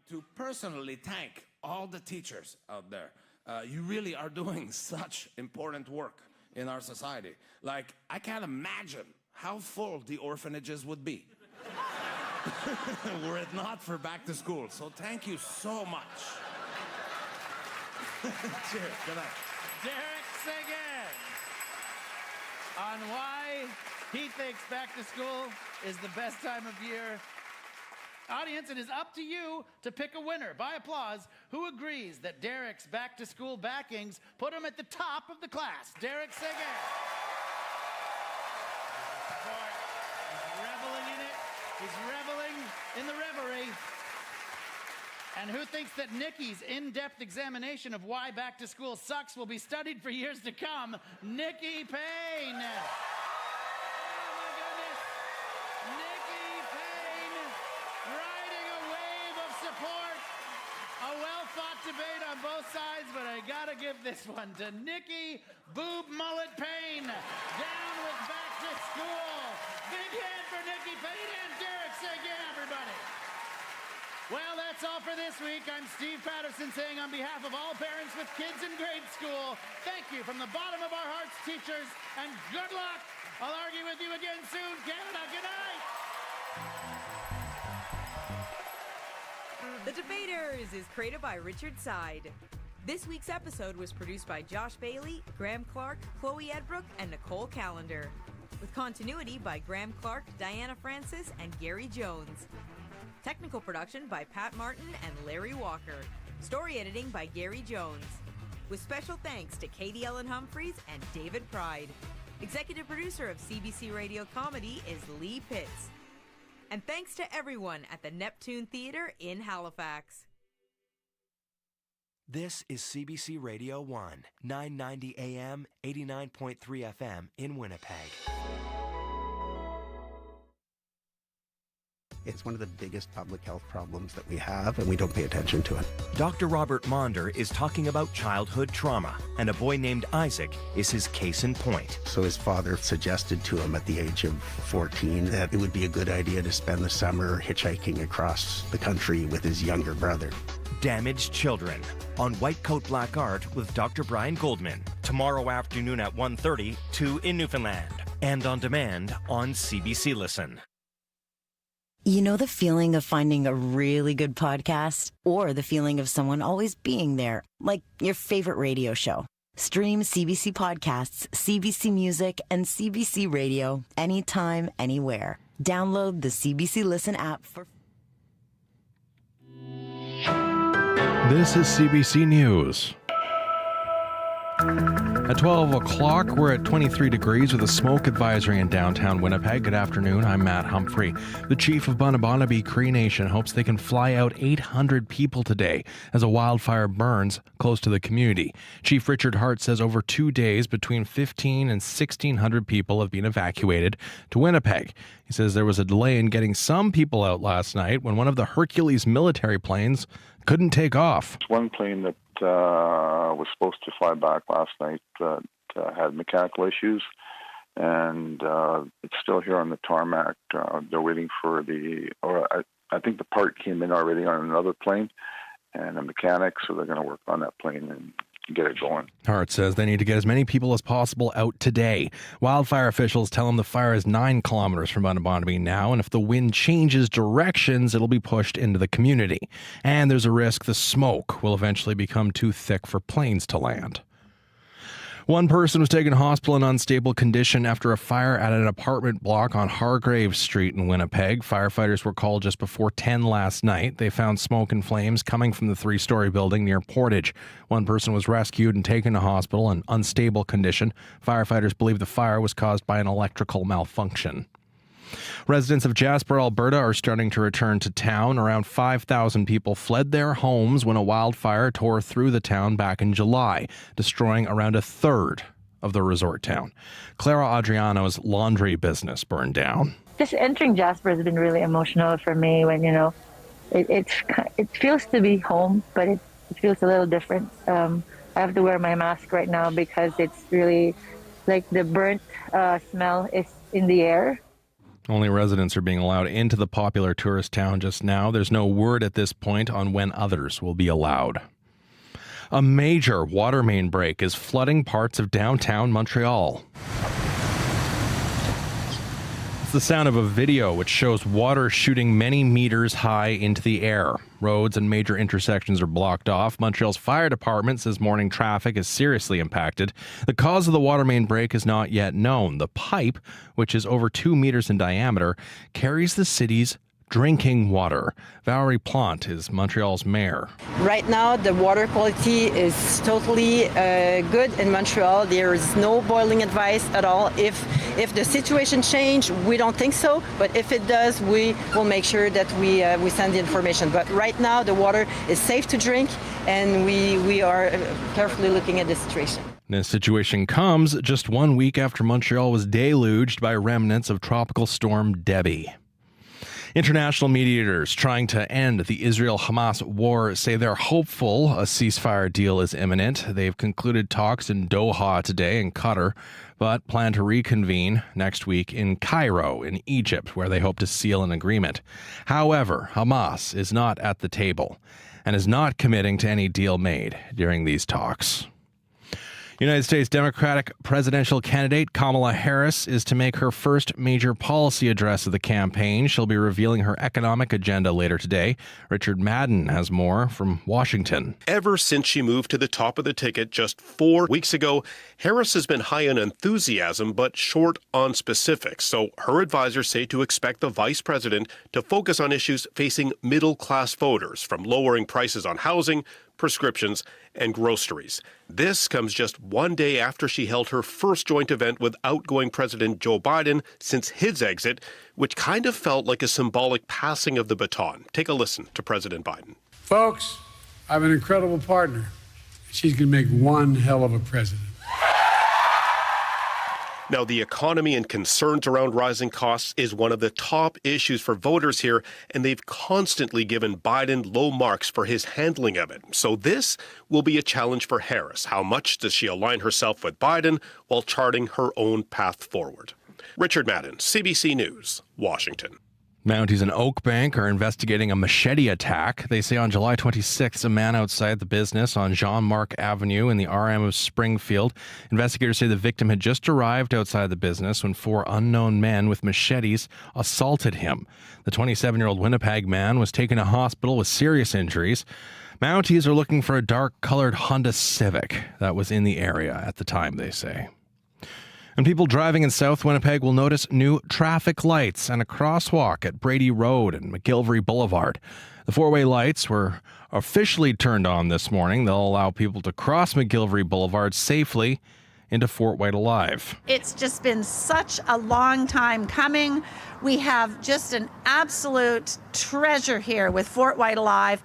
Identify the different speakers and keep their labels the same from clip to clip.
Speaker 1: to personally thank all the teachers out there. You really are doing such important work in our society. Like, I can't imagine how full the orphanages would be were it not for back to school. So thank you so much. Cheers. Good night.
Speaker 2: Derek Seguin on why he thinks back to school is the best time of year. Audience, it is up to you to pick a winner. By applause, who agrees that Derek's back to school backings put him at the top of the class? Derek Seguin. He's reveling in it. He's reveling in the reverie. And who thinks that Nikki's in-depth examination of why back to school sucks will be studied for years to come? Nikki Payne. Oh my goodness. Nikki Payne riding a wave of support. A well-fought debate on both sides, but I gotta give this one to Nikki Boob Mullet Payne. Down with back to school. Big hand for Nikki Payne and Derek Seguin, everybody. Well, that's all for this week. I'm Steve Patterson saying on behalf of all parents with kids in grade school, thank you from the bottom of our hearts, teachers, and good luck. I'll argue with you again soon, Canada. Good night.
Speaker 3: The Debaters is created by Richard Side. This week's episode was produced by Josh Bailey, Graham Clark, Chloe Edbrook, and Nicole Callender. With continuity by Graham Clark, Diana Francis, and Gary Jones. Technical production by Pat Martin and Larry Walker. Story editing by Gary Jones. With special thanks to Katie Ellen Humphreys and David Pride. Executive producer of CBC Radio Comedy is Lee Pitts. And thanks to everyone at the Neptune Theatre in Halifax.
Speaker 4: This is CBC Radio 1, 990 AM, 89.3 FM in Winnipeg.
Speaker 5: It's one of the biggest public health problems that we have, and we don't pay attention to it.
Speaker 4: Dr. Robert Monder is talking about childhood trauma, and a boy named Isaac is his case in point.
Speaker 5: So his father suggested to him at the age of 14 that it would be a good idea to spend the summer hitchhiking across the country with his younger brother.
Speaker 4: Damaged Children on White Coat Black Art with Dr. Brian Goldman. Tomorrow afternoon at 1:30, 2 in Newfoundland. And on demand on CBC Listen.
Speaker 6: You know the feeling of finding a really good podcast? Or the feeling of someone always being there, like your favorite radio show? Stream CBC Podcasts, CBC Music, and CBC Radio anytime, anywhere. Download the CBC Listen app for...
Speaker 7: This is CBC News. At 12 o'clock, we're at 23 degrees with a smoke advisory in downtown Winnipeg. Good afternoon, I'm Matt Humphrey. The chief of Manitoba Cree Nation hopes they can fly out 800 people today as a wildfire burns close to the community. Chief Richard Hart says over 2 days, between 1,500 and 1,600 people have been evacuated to Winnipeg. He says there was a delay in getting some people out last night when one of the Hercules military planes couldn't take off.
Speaker 8: One plane that was supposed to fly back last night had mechanical issues, and it's still here on the tarmac. They're waiting for I think the part came in already on another plane, and a mechanic, so they're going to work on that plane and get it going.
Speaker 7: Hart says they need to get as many people as possible out today. Wildfire officials tell him the fire is 9 kilometers from Manitoba now, and if the wind changes directions, it'll be pushed into the community. And there's a risk the smoke will eventually become too thick for planes to land. One person was taken to hospital in unstable condition after a fire at an apartment block on Hargrave Street in Winnipeg. Firefighters were called just before 10 last night. They found smoke and flames coming from the 3-story building near Portage. One person was rescued and taken to hospital in unstable condition. Firefighters believe the fire was caused by an electrical malfunction. Residents of Jasper, Alberta are starting to return to town. Around 5,000 people fled their homes when a wildfire tore through the town back in July, destroying around a third of the resort town. Clara Adriano's laundry business burned down.
Speaker 9: Just entering Jasper has been really emotional for me when, it feels to be home, but it feels a little different. I have to wear my mask right now because it's really like the burnt smell is in the air.
Speaker 7: Only residents are being allowed into the popular tourist town just now. There's no word at this point on when others will be allowed. A major water main break is flooding parts of downtown Montreal. It's the sound of a video which shows water shooting many meters high into the air. Roads and major intersections are blocked off. Montreal's fire department says morning traffic is seriously impacted. The cause of the water main break is not yet known. The pipe, which is over 2 meters in diameter, carries the city's drinking water. Valerie Plante is Montreal's mayor.
Speaker 10: Right now, the water quality is totally good in Montreal. There is no boiling advice at all. If the situation change, we don't think so. But if it does, we will make sure that we send the information. But right now, the water is safe to drink, and we are carefully looking at the situation.
Speaker 7: This situation comes just 1 week after Montreal was deluged by remnants of Tropical Storm Debbie. International mediators trying to end the Israel-Hamas war say they're hopeful a ceasefire deal is imminent. They've concluded talks in Doha today in Qatar, but plan to reconvene next week in Cairo in Egypt, where they hope to seal an agreement. However, Hamas is not at the table and is not committing to any deal made during these talks. United States Democratic presidential candidate Kamala Harris is to make her first major policy address of the campaign. She'll be revealing her economic agenda later today. Richard Madden has more from Washington.
Speaker 11: Ever since she moved to the top of the ticket just 4 weeks ago, Harris has been high on enthusiasm but short on specifics. So her advisors say to expect the vice president to focus on issues facing middle-class voters, from lowering prices on housing, prescriptions, and groceries. This comes just 1 day after she held her first joint event with outgoing President Joe Biden since his exit, which kind of felt like a symbolic passing of the baton. Take a listen to President Biden.
Speaker 12: Folks, I have an incredible partner. She's going to make one hell of a president.
Speaker 11: Now, the economy and concerns around rising costs is one of the top issues for voters here, and they've constantly given Biden low marks for his handling of it. So this will be a challenge for Harris. How much does she align herself with Biden while charting her own path forward? Richard Madden, CBC News, Washington.
Speaker 7: Mounties in Oakbank are investigating a machete attack. They say on July 26th, a man outside the business on Jean-Marc Avenue in the RM of Springfield. Investigators say the victim had just arrived outside the business when 4 unknown men with machetes assaulted him. The 27-year-old Winnipeg man was taken to hospital with serious injuries. Mounties are looking for a dark-colored Honda Civic that was in the area at the time, they say. And people driving in South Winnipeg will notice new traffic lights and a crosswalk at Brady Road and McGillivray Boulevard. The 4-way lights were officially turned on this morning. They'll allow people to cross McGillivray Boulevard safely into Fort Whyte Alive.
Speaker 13: It's just been such a long time coming. We have just an absolute treasure here with Fort Whyte Alive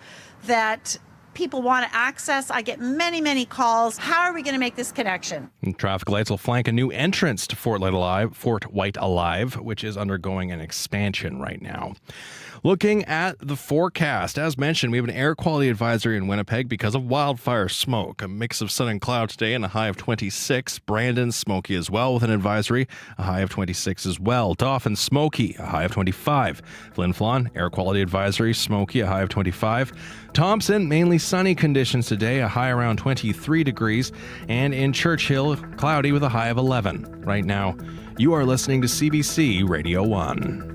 Speaker 13: that people want to access. I get many, many calls. How are we going to make this connection?
Speaker 7: And traffic lights will flank a new entrance to Fort Whyte Alive, which is undergoing an expansion right now. Looking at the forecast, as mentioned, we have an air quality advisory in Winnipeg because of wildfire smoke. A mix of sun and cloud today and a high of 26. Brandon, smoky as well with an advisory, a high of 26 as well. Dauphin, smoky, a high of 25. Flin Flon, air quality advisory, smoky, a high of 25. Thompson, mainly sunny conditions today, a high around 23 degrees. And in Churchill, cloudy with a high of 11. Right now, you are listening to CBC Radio 1.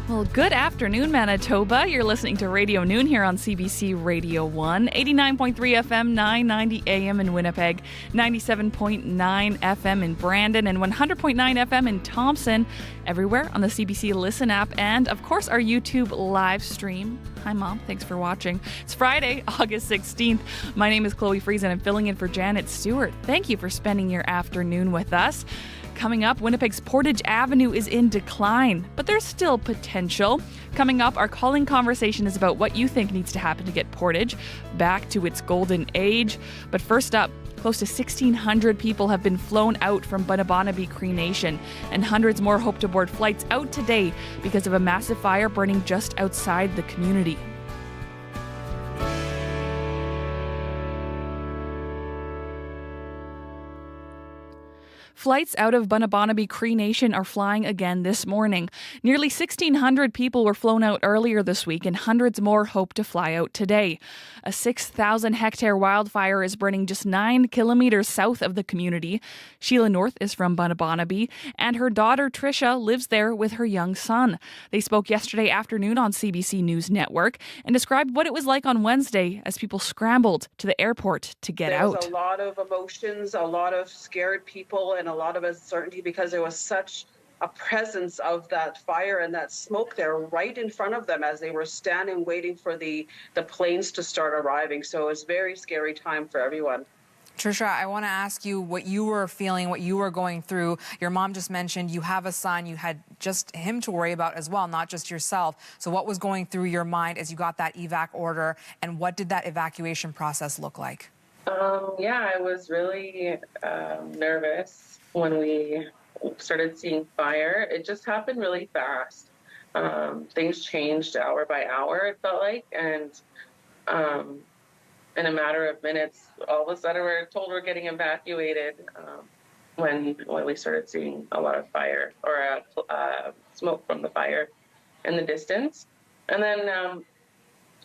Speaker 14: Well, good afternoon, Manitoba. You're listening to Radio Noon here on CBC Radio 1, 89.3 FM, 990 AM in Winnipeg, 97.9 FM in Brandon, and 100.9 FM in Thompson. Everywhere on the CBC Listen app, and of course our YouTube live stream. Hi, Mom. Thanks for watching. It's Friday, August 16th. My name is Chloe Friesen. I'm filling in for Janet Stewart. Thank you for spending your afternoon with us. Coming up, Winnipeg's Portage Avenue is in decline, but there's still potential. Coming up, our calling conversation is about what you think needs to happen to get Portage back to its golden age. But first up, Close to 1,600 people have been flown out from Bunnabonaby Cree Nation, and hundreds more hope to board flights out today because of a massive fire burning just outside the community. Flights out of Bunnabonaby Cree Nation are flying again this morning. Nearly 1,600 people were flown out earlier this week, and hundreds more hope to fly out today. A 6,000-hectare wildfire is burning just 9 kilometers south of the community. Sheila North is from Bunnabonaby, and her daughter Tricia lives there with her young son. They spoke yesterday afternoon on CBC News Network and described what it was like on Wednesday as people scrambled to the airport to get out.
Speaker 15: There was a lot of emotions, a lot of scared people, and a lot of uncertainty because there was such a presence of that fire and that smoke there right in front of them as they were standing waiting for the planes to start arriving. So it was a very scary time for everyone.
Speaker 16: Tricia, I want to ask you what you were feeling, what you were going through. Your mom just mentioned you have a son. You had just him to worry about as well, not just yourself. So what was going through your mind as you got that evac order, and what did that evacuation process look like?
Speaker 17: Yeah, I was really nervous when we started seeing fire. It just happened really fast. Things changed hour by hour, it felt like, and in a matter of minutes, all of a sudden we're told we're getting evacuated when we started seeing a lot of fire or smoke from the fire in the distance. And then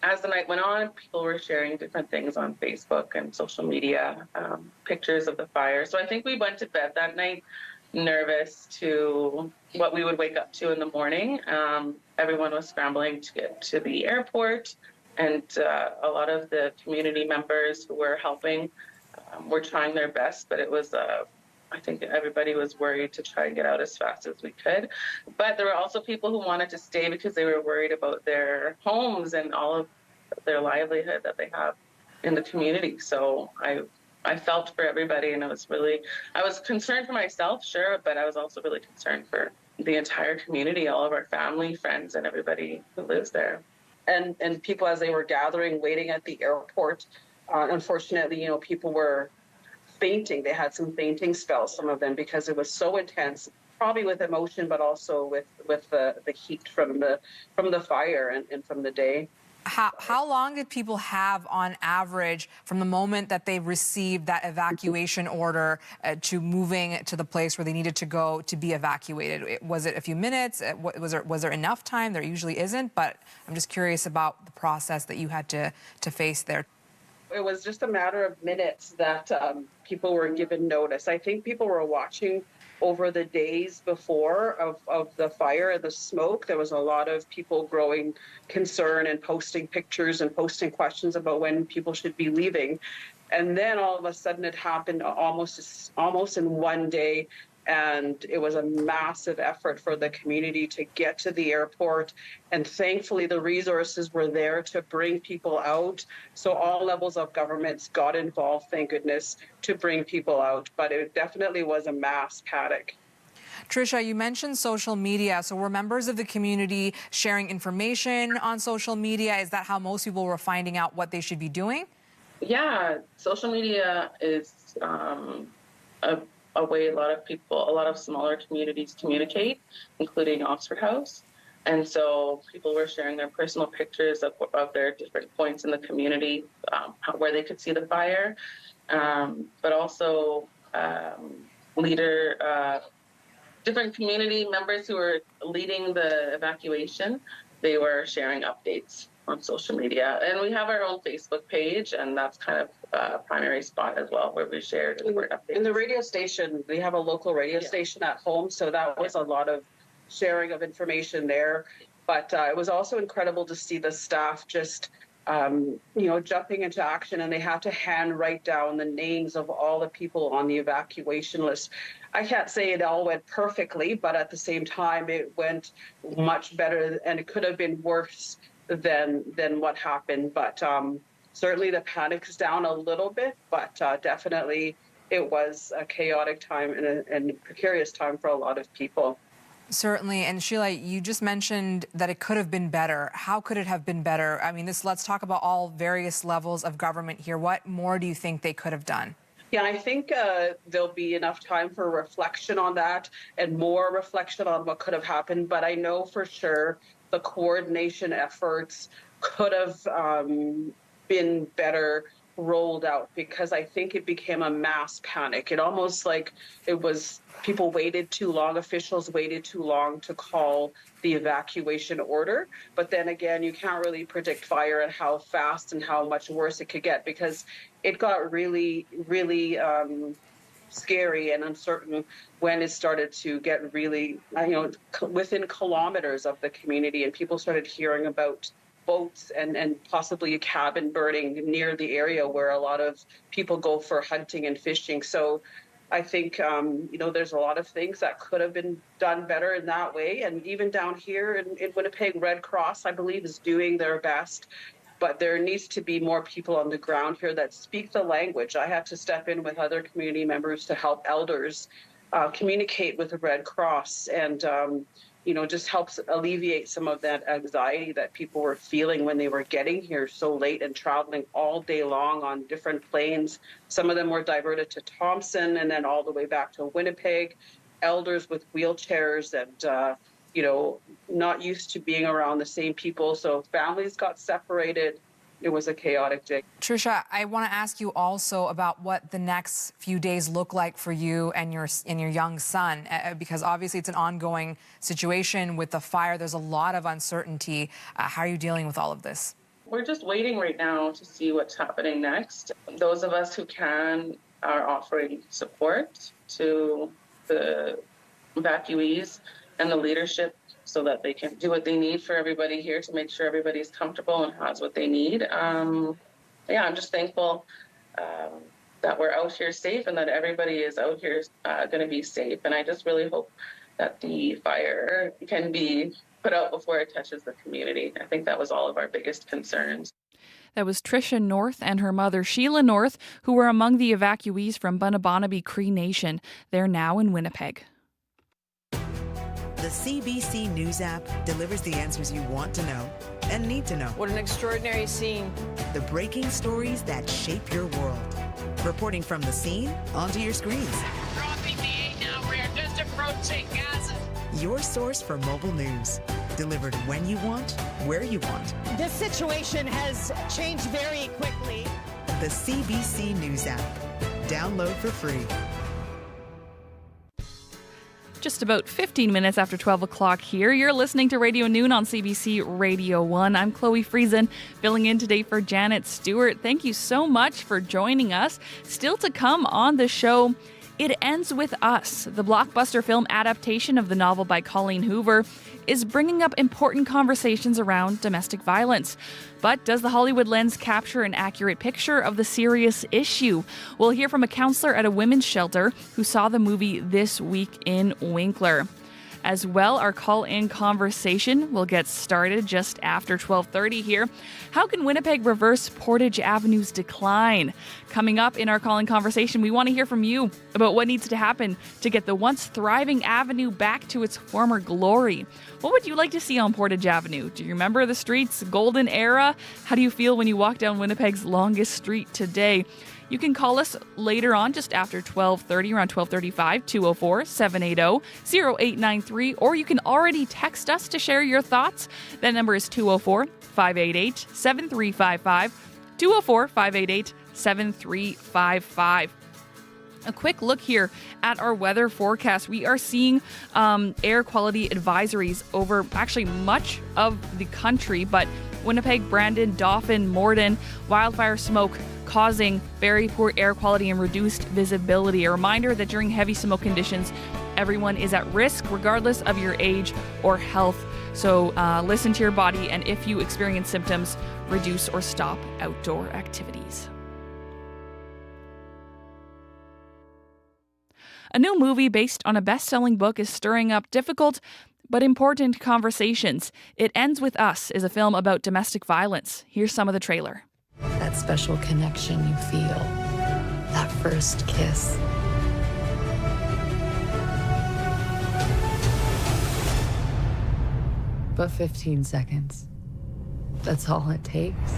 Speaker 17: as the night went on, people were sharing different things on Facebook and social media, pictures of the fire. So I think we went to bed that night nervous to what we would wake up to in the morning. Everyone was scrambling to get to the airport, and a lot of the community members who were helping were trying their best, but it was I think everybody was worried to try and get out as fast as we could. But there were also people who wanted to stay because they were worried about their homes and all of their livelihood that they have in the community. So I felt for everybody, and I was concerned for myself, sure, but I was also really concerned for the entire community, all of our family, friends, and everybody who lives there.
Speaker 15: And people, as they were gathering, waiting at the airport, unfortunately, people were fainting. They had some fainting spells, some of them, because it was so intense, probably with emotion, but also with the heat from the fire and from the day.
Speaker 16: How long did people have on average from the moment that they received that evacuation order to moving to the place where they needed to go to be evacuated? Was it a few minutes? Was there enough time? There usually isn't, but I'm just curious about the process that you had to face there.
Speaker 15: It was just a matter of minutes that people were given notice. I think people were watching over the days before of the fire and the smoke. There was a lot of people growing concern and posting pictures and posting questions about when people should be leaving. And then all of a sudden it happened almost in one day. And it was a massive effort for the community to get to the airport. And thankfully, the resources were there to bring people out. So all levels of governments got involved, thank goodness, to bring people out. But it definitely was a mass panic.
Speaker 16: Tricia, you mentioned social media. So were members of the community sharing information on social media? Is that how most people were finding out what they should be doing?
Speaker 17: Yeah, social media is a way a lot of smaller communities communicate, including Oxford House. And so people were sharing their personal pictures of their different points in the community, where they could see the fire, but also different community members who were leading the evacuation. They were sharing updates on social media. And we have our own Facebook page, and that's kind of a primary spot as well, where we share different updates.
Speaker 15: In the radio station, we have a local radio station at home, so that was a lot of sharing of information there. But it was also incredible to see the staff just, jumping into action, and they had to hand write down the names of all the people on the evacuation list. I can't say it all went perfectly, but at the same time, it went much better, and it could have been worse than what happened. But certainly the panic's down a little bit, but definitely it was a chaotic time and a precarious time for a lot of people.
Speaker 16: Certainly. And Sheila, you just mentioned that it could have been better. How could it have been better? I mean, let's talk about all various levels of government here. What more do you think they could have done?
Speaker 15: Yeah, I think there'll be enough time for reflection on that and more reflection on what could have happened. But I know for sure the coordination efforts could have been better rolled out, because I think it became a mass panic. It almost like it was people waited too long, officials waited too long to call the evacuation order. But then again, you can't really predict fire and how fast and how much worse it could get, because it got really, really scary and uncertain when it started to get really, within kilometers of the community, and people started hearing about boats and possibly a cabin burning near the area where a lot of people go for hunting and fishing. So I think, there's a lot of things that could have been done better in that way. And even down here in Winnipeg, Red Cross, I believe, is doing their best. But there needs to be more people on the ground here that speak the language. I have to step in with other community members to help elders communicate with the Red Cross, and just helps alleviate some of that anxiety that people were feeling when they were getting here so late and traveling all day long on different planes. Some of them were diverted to Thompson and then all the way back to Winnipeg. Elders with wheelchairs and, not used to being around the same people. So families got separated. It was a chaotic day.
Speaker 16: Tricia, I want to ask you also about what the next few days look like for you and your young son, because obviously it's an ongoing situation with the fire. There's a lot of uncertainty. How are you dealing with all of this?
Speaker 17: We're just waiting right now to see what's happening next. Those of us who can are offering support to the evacuees and the leadership so that they can do what they need for everybody here to make sure everybody's comfortable and has what they need. I'm just thankful that we're out here safe and that everybody is out here going to be safe. And I just really hope that the fire can be put out before it touches the community. I think that was all of our biggest concerns.
Speaker 14: That was Tricia North and her mother, Sheila North, who were among the evacuees from Bunnabonaby Cree Nation. They're now in Winnipeg.
Speaker 18: The CBC News app delivers the answers you want to know and need to know.
Speaker 19: What an extraordinary scene.
Speaker 18: The breaking stories that shape your world. Reporting from the scene onto your screens.
Speaker 19: Dropping the 8 now. We're just approaching Gaza.
Speaker 18: Your source for mobile news. Delivered when you want, where you want.
Speaker 19: This situation has changed very quickly.
Speaker 18: The CBC News app. Download for free.
Speaker 14: Just about 15 minutes after 12 o'clock here. You're listening to Radio Noon on CBC Radio 1. I'm Chloe Friesen, filling in today for Janet Stewart. Thank you so much for joining us. Still to come on the show, It Ends With Us. The blockbuster film adaptation of the novel by Colleen Hoover is bringing up important conversations around domestic violence. But does the Hollywood lens capture an accurate picture of the serious issue? We'll hear from a counselor at a women's shelter who saw the movie this week in Winkler. As well, our call-in conversation will get started just after 12:30 here. How can Winnipeg reverse Portage Avenue's decline? Coming up in our call-in conversation, we want to hear from you about what needs to happen to get the once thriving avenue back to its former glory. What would you like to see on Portage Avenue? Do you remember the street's golden era? How do you feel when you walk down Winnipeg's longest street today? You can call us later on, just after 12:30, around 12:35, 204-780-0893, or you can already text us to share your thoughts. That number is 204-588-7355, 204-588-7355. A quick look here at our weather forecast. We are seeing air quality advisories over actually much of the country, but Winnipeg, Brandon, Dauphin, Morden, wildfire smoke causing very poor air quality and reduced visibility. A reminder that during heavy smoke conditions, everyone is at risk regardless of your age or health. So listen to your body, and if you experience symptoms, reduce or stop outdoor activities. A new movie based on a best-selling book is stirring up difficult but important conversations. It Ends With Us is a film about domestic violence. Here's some of the trailer.
Speaker 20: That special connection you feel, that first kiss. But 15 seconds, that's all it takes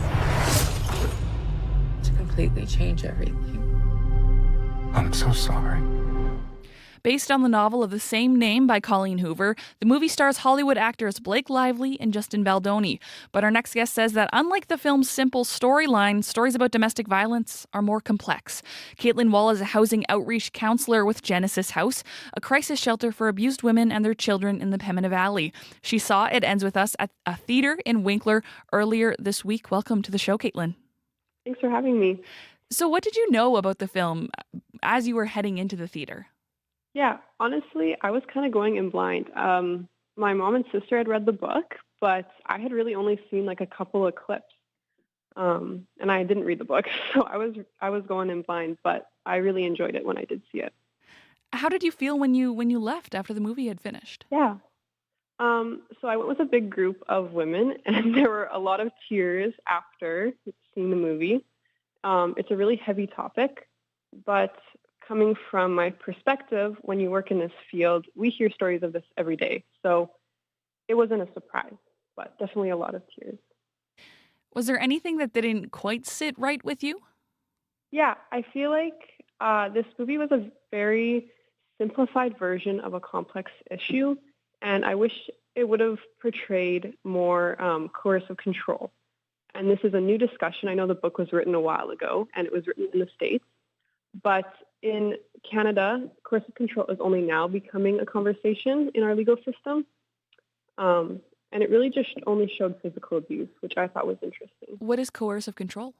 Speaker 20: to completely change everything.
Speaker 21: I'm so sorry.
Speaker 14: Based on the novel of the same name by Colleen Hoover, the movie stars Hollywood actors Blake Lively and Justin Baldoni. But our next guest says that unlike the film's simple storyline, stories about domestic violence are more complex. Caitlin Wall is a housing outreach counselor with Genesis House, a crisis shelter for abused women and their children in the Pembina Valley. She saw It Ends With Us at a theater in Winkler earlier this week. Welcome to the show, Caitlin.
Speaker 22: Thanks for having me.
Speaker 14: So what did you know about the film as you were heading into the theater?
Speaker 22: Yeah, honestly, I was kind of going in blind. My mom and sister had read the book, but I had really only seen like a couple of clips, and I didn't read the book, so I was going in blind. But I really enjoyed it when I did see it.
Speaker 14: How did you feel when you left after the movie had finished?
Speaker 22: Yeah. So I went with a big group of women, and there were a lot of tears after seeing the movie. It's a really heavy topic, but coming from my perspective, when you work in this field, we hear stories of this every day. So it wasn't a surprise, but definitely a lot of tears.
Speaker 14: Was there anything that didn't quite sit right with you?
Speaker 22: Yeah, I feel like this movie was a very simplified version of a complex issue, and I wish it would have portrayed more coercive control. And this is a new discussion. I know the book was written a while ago, and it was written in the States, but in Canada, coercive control is only now becoming a conversation in our legal system. And it really just only showed physical abuse, which I thought was interesting.
Speaker 14: What is coercive control?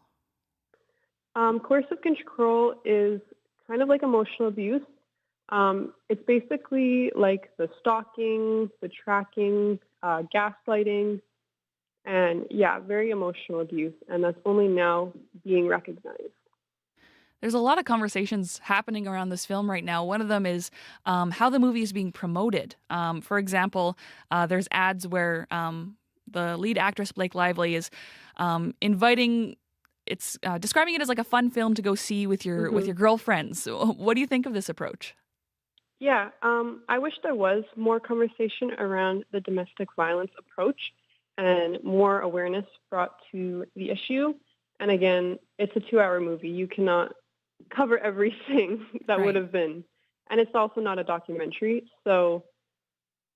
Speaker 22: Coercive control is kind of like emotional abuse. It's basically like the stalking, the tracking, gaslighting, and yeah, very emotional abuse. And that's only now being recognized.
Speaker 14: There's a lot of conversations happening around this film right now. One of them is how the movie is being promoted. For example, there's ads where the lead actress, Blake Lively, is describing it as like a fun film to go see with your girlfriends. So what do you think of this approach?
Speaker 22: Yeah, I wish there was more conversation around the domestic violence approach and more awareness brought to the issue. And again, it's a 2-hour movie. You cannot cover everything that would have been. And it's also not a documentary. So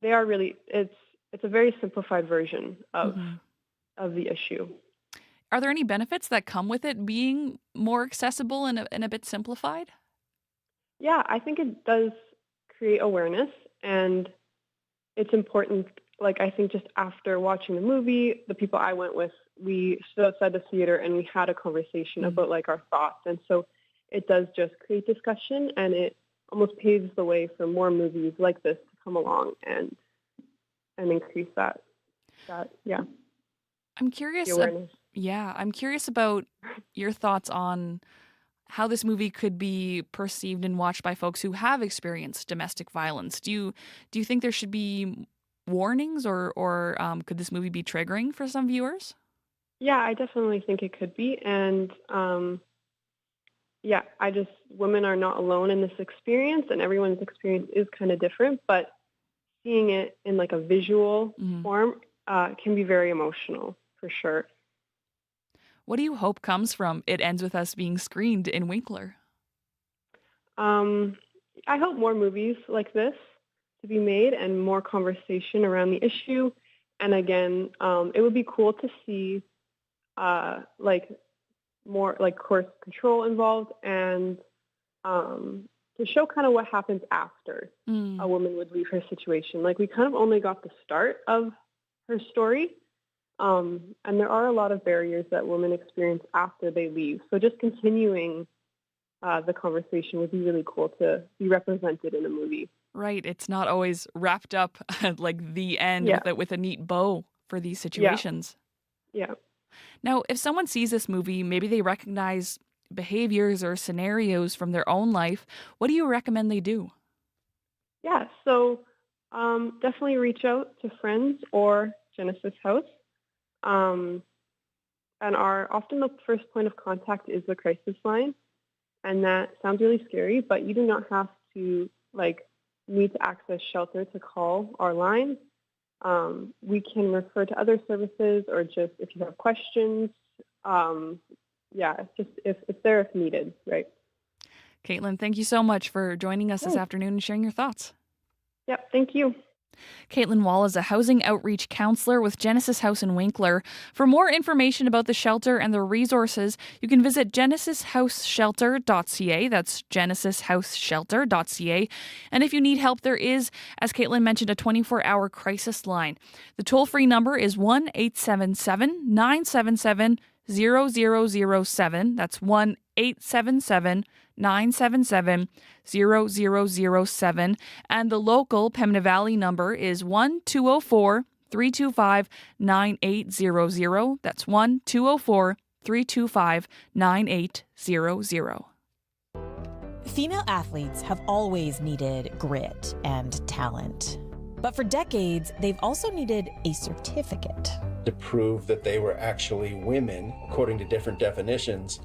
Speaker 22: they are really, it's a very simplified version of the issue.
Speaker 14: Are there any benefits that come with it being more accessible and a bit simplified?
Speaker 22: Yeah, I think it does create awareness, and it's important. Like, I think just after watching the movie, the people I went with, we stood outside the theater and we had a conversation about like our thoughts. And so it does just create discussion, and it almost paves the way for more movies like this to come along and increase that. Yeah.
Speaker 14: I'm curious. I'm curious about your thoughts on how this movie could be perceived and watched by folks who have experienced domestic violence. Do you think there should be warnings, or could this movie be triggering for some viewers?
Speaker 22: Yeah, I definitely think it could be. And women are not alone in this experience, and everyone's experience is kind of different, but seeing it in like a visual form can be very emotional for sure.
Speaker 14: What do you hope comes from It Ends With Us being screened in Winkler?
Speaker 22: I hope more movies like this to be made and more conversation around the issue. And again, it would be cool to see more like coercive control involved, and to show kind of what happens after a woman would leave her situation. Like, we kind of only got the start of her story. And there are a lot of barriers that women experience after they leave. So just continuing the conversation would be really cool to be represented in a movie.
Speaker 14: Right. It's not always wrapped up at like the end with a neat bow for these situations.
Speaker 22: Yeah.
Speaker 14: Now, if someone sees this movie, maybe they recognize behaviors or scenarios from their own life. What do you recommend they do?
Speaker 22: Yeah. So definitely reach out to friends or Genesis House. And often the first point of contact is the crisis line. And that sounds really scary, but you do not have to need to access shelter to call our line. We can refer to other services, or just if you have questions, it's there if needed, right?
Speaker 14: Caitlin, thank you so much for joining us this afternoon and sharing your thoughts.
Speaker 22: Yep, thank you.
Speaker 14: Caitlin Wall is a housing outreach counselor with Genesis House in Winkler. For more information about the shelter and the resources, you can visit genesishouseshelter.ca. That's genesishouseshelter.ca. And if you need help, there is, as Caitlin mentioned, a 24-hour crisis line. The toll-free number is 1-877-977-0007. That's 1-877-977-0007. And the local Pembina Valley number is 1-204-325-9800. That's 1-204-325-9800.
Speaker 1: Female athletes have always needed grit and talent. But for decades, they've also needed a certificate
Speaker 21: to prove that they were actually women according to different definitions.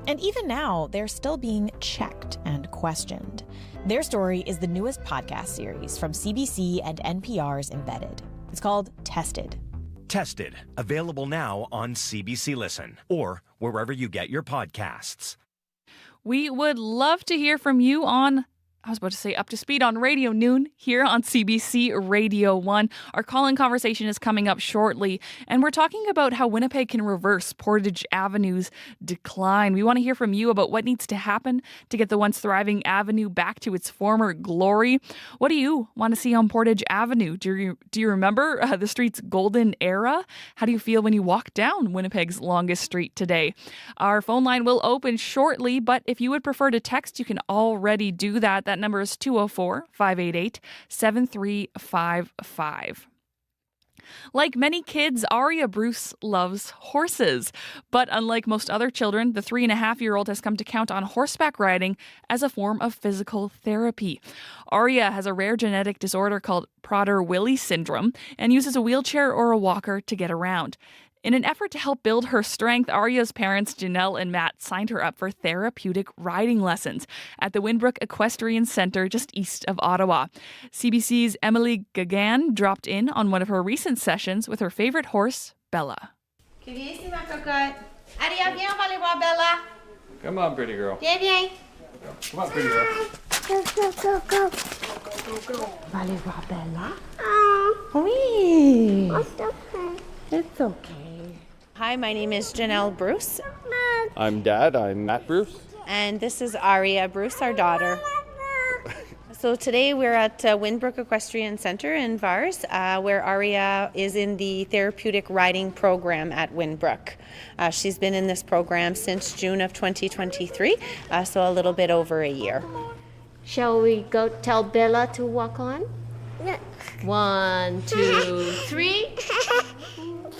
Speaker 1: And even now, they're still being checked and questioned. Their story is the newest podcast series from CBC and NPR's Embedded. It's called Tested.
Speaker 4: Tested, available now on CBC Listen or wherever you get your podcasts.
Speaker 14: We would love to hear from you on, I was about to say up to speed on Radio Noon here on CBC Radio 1. Our call-in conversation is coming up shortly, and we're talking about how Winnipeg can reverse Portage Avenue's decline. We want to hear from you about what needs to happen to get the once thriving avenue back to its former glory. What do you want to see on Portage Avenue? Do you remember the street's golden era? How do you feel when you walk down Winnipeg's longest street today? Our phone line will open shortly, but if you would prefer to text, you can already do that. That number is 204-588-7355. Like many kids, Aria Bruce loves horses. But unlike most other children, the 3.5-year-old has come to count on horseback riding as a form of physical therapy. Aria has a rare genetic disorder called Prader-Willi syndrome and uses a wheelchair or a walker to get around. In an effort to help build her strength, Aria's parents, Janelle and Matt, signed her up for therapeutic riding lessons at the Winbrook Equestrian Centre just east of Ottawa. CBC's Emily Gagan dropped in on one of her recent sessions with her favorite horse, Bella.
Speaker 23: Come on, pretty girl. Come on, pretty girl.
Speaker 24: Go.
Speaker 23: Allez voir Bella.
Speaker 24: Oui.
Speaker 23: It's okay.
Speaker 24: Hi, my name is Janelle Bruce.
Speaker 23: I'm Dad. I'm Matt Bruce.
Speaker 24: And this is Aria Bruce, our daughter. So today we're at Winbrook Equestrian Centre in Vars, where Aria is in the therapeutic riding program at Winbrook. She's been in this program since June of 2023, so a little bit over a year.
Speaker 25: Shall we go tell Bella to walk on?
Speaker 24: Yeah.
Speaker 25: 1, 2, 3.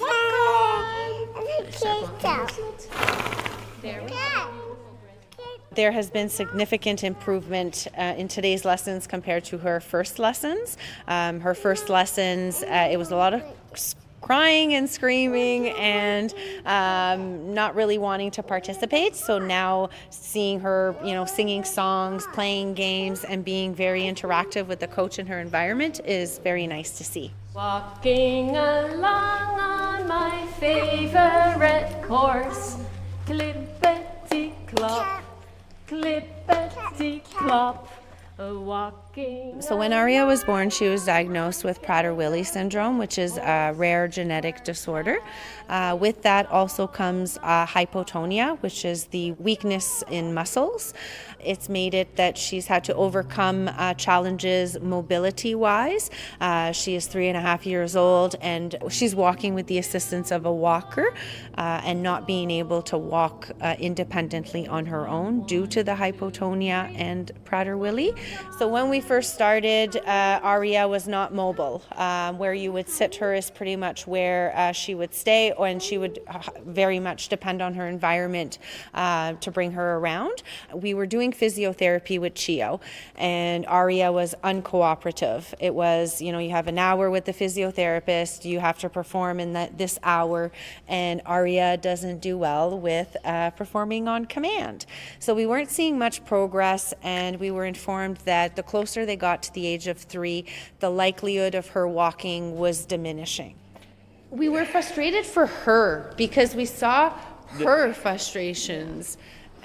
Speaker 24: Walk on.
Speaker 25: There we go.
Speaker 24: There has been significant improvement in today's lessons compared to her first lessons. Her first lessons, it was a lot of crying and screaming and not really wanting to participate. So now seeing her, singing songs, playing games, and being very interactive with the coach in her environment is very nice to see.
Speaker 25: Walking along on my favorite horse, clippity-clop, clippity-clop.
Speaker 24: So when Aria was born, she was diagnosed with Prader-Willi syndrome, which is a rare genetic disorder. With that also comes hypotonia, which is the weakness in muscles. It's made it that she's had to overcome challenges mobility-wise. She is 3.5 years old, and she's walking with the assistance of a walker and not being able to walk independently on her own due to the hypotonia and Prader-Willi. So when we first started, Aria was not mobile. Where you would sit her is pretty much where she would stay, and she would very much depend on her environment to bring her around. We were doing physiotherapy with Chio, and Aria was uncooperative. It was, you have an hour with the physiotherapist, you have to perform in this hour, and Aria doesn't do well with performing on command. So we weren't seeing much progress, and we were informed that the closer they got to the age of 3, the likelihood of her walking was diminishing. We were frustrated for her because we saw her frustrations,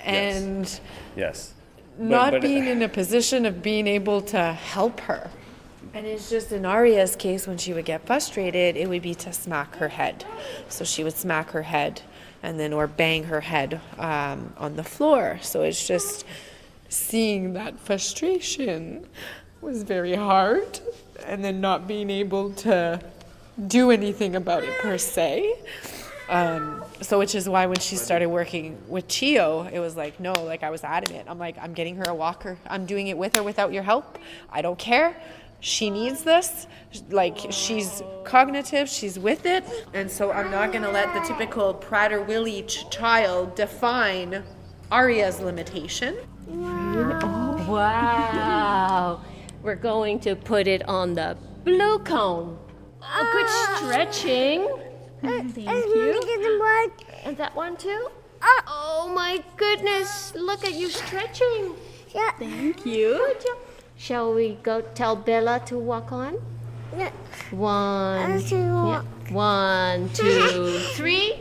Speaker 24: and
Speaker 23: Yes.
Speaker 2: not being in a position of being able to help her. And it's just in Aria's case, when she would get frustrated, it would be to smack her head. So she would smack her head and then or bang her head on the floor. So it's just seeing that frustration was very hard, and then not being able to do anything about it per se. So which is why when she started working with Chio, it was like, no, like I was adamant. I'm like, I'm getting her a walker. I'm doing it with her without your help. I don't care. She needs this. Like, she's cognitive, she's with it. And so I'm not going to let the typical Prader-Willi child define Aria's limitation.
Speaker 25: Oh, wow. We're going to put it on the blue cone. Good stretching. Thank you. And that one too? Oh my goodness. Look at you stretching. Yeah. Thank you. Good job. Shall we go tell Bella to walk on? Yeah. 1, 2, 3.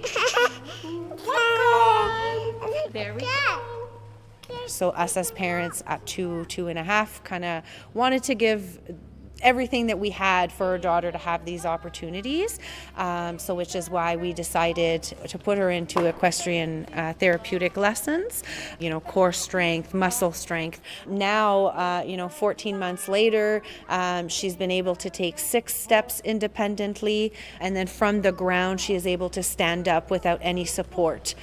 Speaker 25: Walk on. There we go.
Speaker 24: So us as parents at 2.5, kind of wanted to give everything that we had for our daughter to have these opportunities. So which is why we decided to put her into equestrian therapeutic lessons, core strength, muscle strength. Now, 14 months later, she's been able to take 6 steps independently. And then from the ground, she is able to stand up without any support.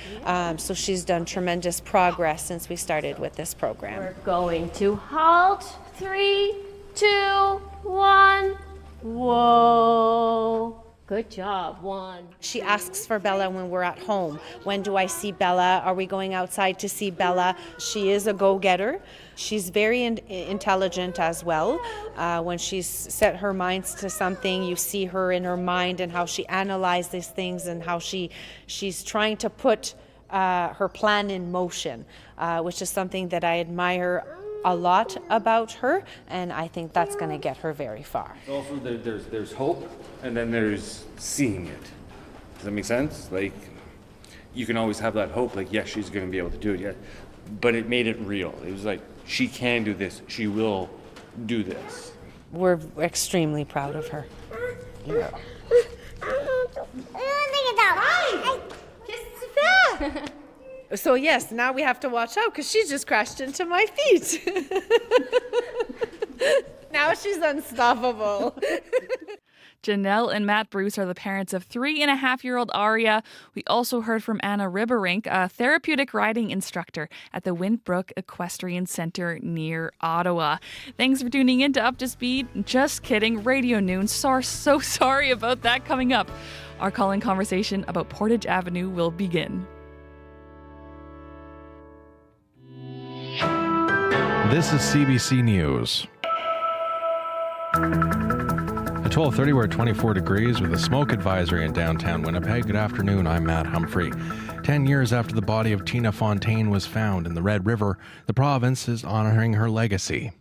Speaker 24: So she's done tremendous progress since we started with this program.
Speaker 25: We're going to halt. 3, 2, 1. Whoa. Good job. 1.
Speaker 24: She asks for Bella when we're at home. When do I see Bella? Are we going outside to see Bella? She is a go-getter. She's very intelligent as well. When she's set her minds to something, you see her in her mind and how she analyzes things and how she's trying to put her plan in motion, which is something that I admire a lot about her, and I think that's going to get her very far.
Speaker 23: Also, there's hope, and then there's seeing it. Does that make sense? Like, you can always have that hope, like, yes, she's going to be able to do it, yeah, but it made it real. It was like, she can do this. She will do this.
Speaker 24: We're extremely proud of her.
Speaker 23: Yeah.
Speaker 24: So yes, now we have to watch out because she just crashed into my feet. Now she's unstoppable.
Speaker 14: Janelle and Matt Bruce are the parents of 3.5-year-old Aria. We also heard from Anna Ribberink, a therapeutic riding instructor at the Windbrook Equestrian Center near Ottawa. Thanks for tuning in to Up to Speed. Just kidding. Radio Noon. So sorry about that. Coming up, our call-in conversation about Portage Avenue will begin.
Speaker 7: This is CBC News. At 12:30, we're at 24 degrees with a smoke advisory in downtown Winnipeg. Good afternoon, I'm Matt Humphrey. 10 years after the body of Tina Fontaine was found in the Red River, the province is honoring her legacy.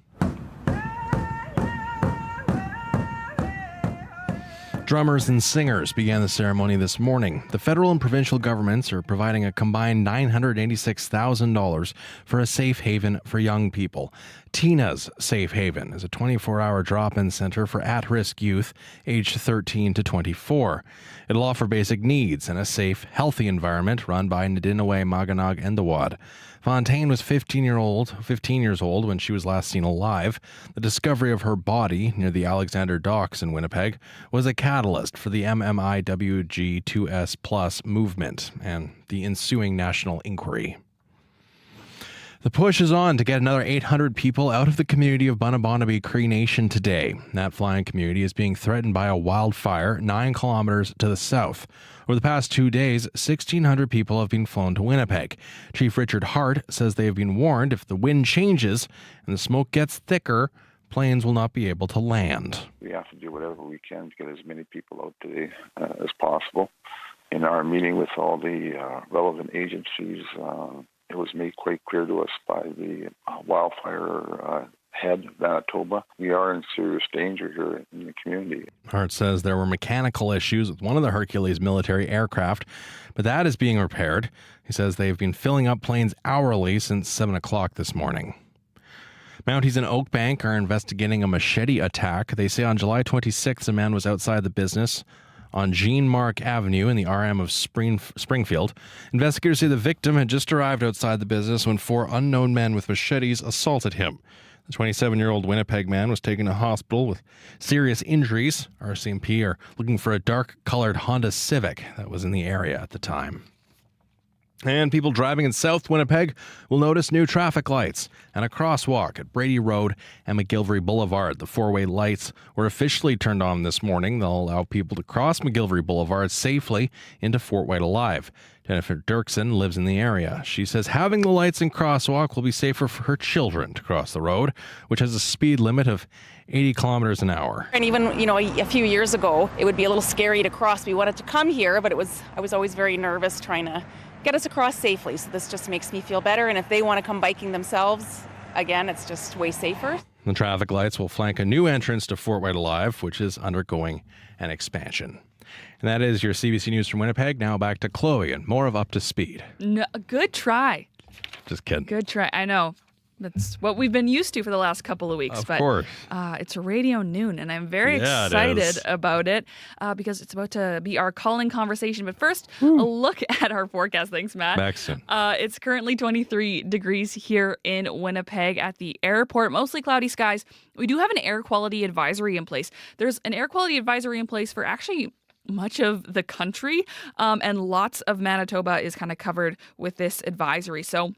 Speaker 7: Drummers and singers began the ceremony this morning. The federal and provincial governments are providing a combined $986,000 for a safe haven for young people. Tina's Safe Haven is a 24-hour drop-in center for at-risk youth aged 13 to 24. It'll offer basic needs and a safe, healthy environment run by Nadinaway Maganog Endawad. Fontaine was 15 years old when she was last seen alive. The discovery of her body near the Alexander Docks in Winnipeg was a catalyst for the MMIWG2S Plus movement and the ensuing national inquiry. The push is on to get another 800 people out of the community of Bunnabonaby Cree Nation today. That flying community is being threatened by a wildfire 9 kilometers to the south. Over the past 2 days, 1,600 people have been flown to Winnipeg. Chief Richard Hart says they have been warned if the wind changes and the smoke gets thicker, planes will not be able to land.
Speaker 3: We have to do whatever we can to get as many people out today as possible. In our meeting with all the relevant agencies, it was made quite clear to us by the wildfire head, Manitoba. We are in serious danger here in the community.
Speaker 7: Hart says there were mechanical issues with one of the Hercules military aircraft, but that is being repaired. He says they've been filling up planes hourly since 7 o'clock this morning. Mounties in Oakbank are investigating a machete attack. They say on July 26th, a man was outside the business on Jean Mark Avenue in the RM of Springfield. Investigators say the victim had just arrived outside the business when 4 unknown men with machetes assaulted him. The 27-year-old Winnipeg man was taken to hospital with serious injuries. RCMP are looking for a dark-colored Honda Civic that was in the area at the time. And people driving in South Winnipeg will notice new traffic lights and a crosswalk at Brady Road and McGillivray Boulevard. The 4-way lights were officially turned on this morning. They'll allow people to cross McGillivray Boulevard safely into Fort White Alive. Jennifer Dirksen lives in the area. She says having the lights and crosswalk will be safer for her children to cross the road, which has a speed limit of 80 kilometers an hour.
Speaker 5: And even, a few years ago, it would be a little scary to cross. We wanted to come here, but I was always very nervous trying to get us across safely. So this just makes me feel better. And if they want to come biking themselves, again, it's just way safer.
Speaker 7: The traffic lights will flank a new entrance to Fort White Alive, which is undergoing an expansion. And that is your CBC News from Winnipeg. Now back to Chloe and more of Up to Speed.
Speaker 14: No, good try.
Speaker 7: Just kidding.
Speaker 14: Good try. I know. That's what we've been used to for the last couple of weeks.
Speaker 7: Of course.
Speaker 14: It's Radio Noon, and I'm very excited about it because it's about to be our calling conversation. But first, a look at our forecast. Thanks, Matt.
Speaker 7: Back soon.
Speaker 14: It's currently 23 degrees here in Winnipeg at the airport. Mostly cloudy skies. We do have an air quality advisory in place. There's an air quality advisory in place for actually much of the country, and lots of Manitoba is kind of covered with this advisory. So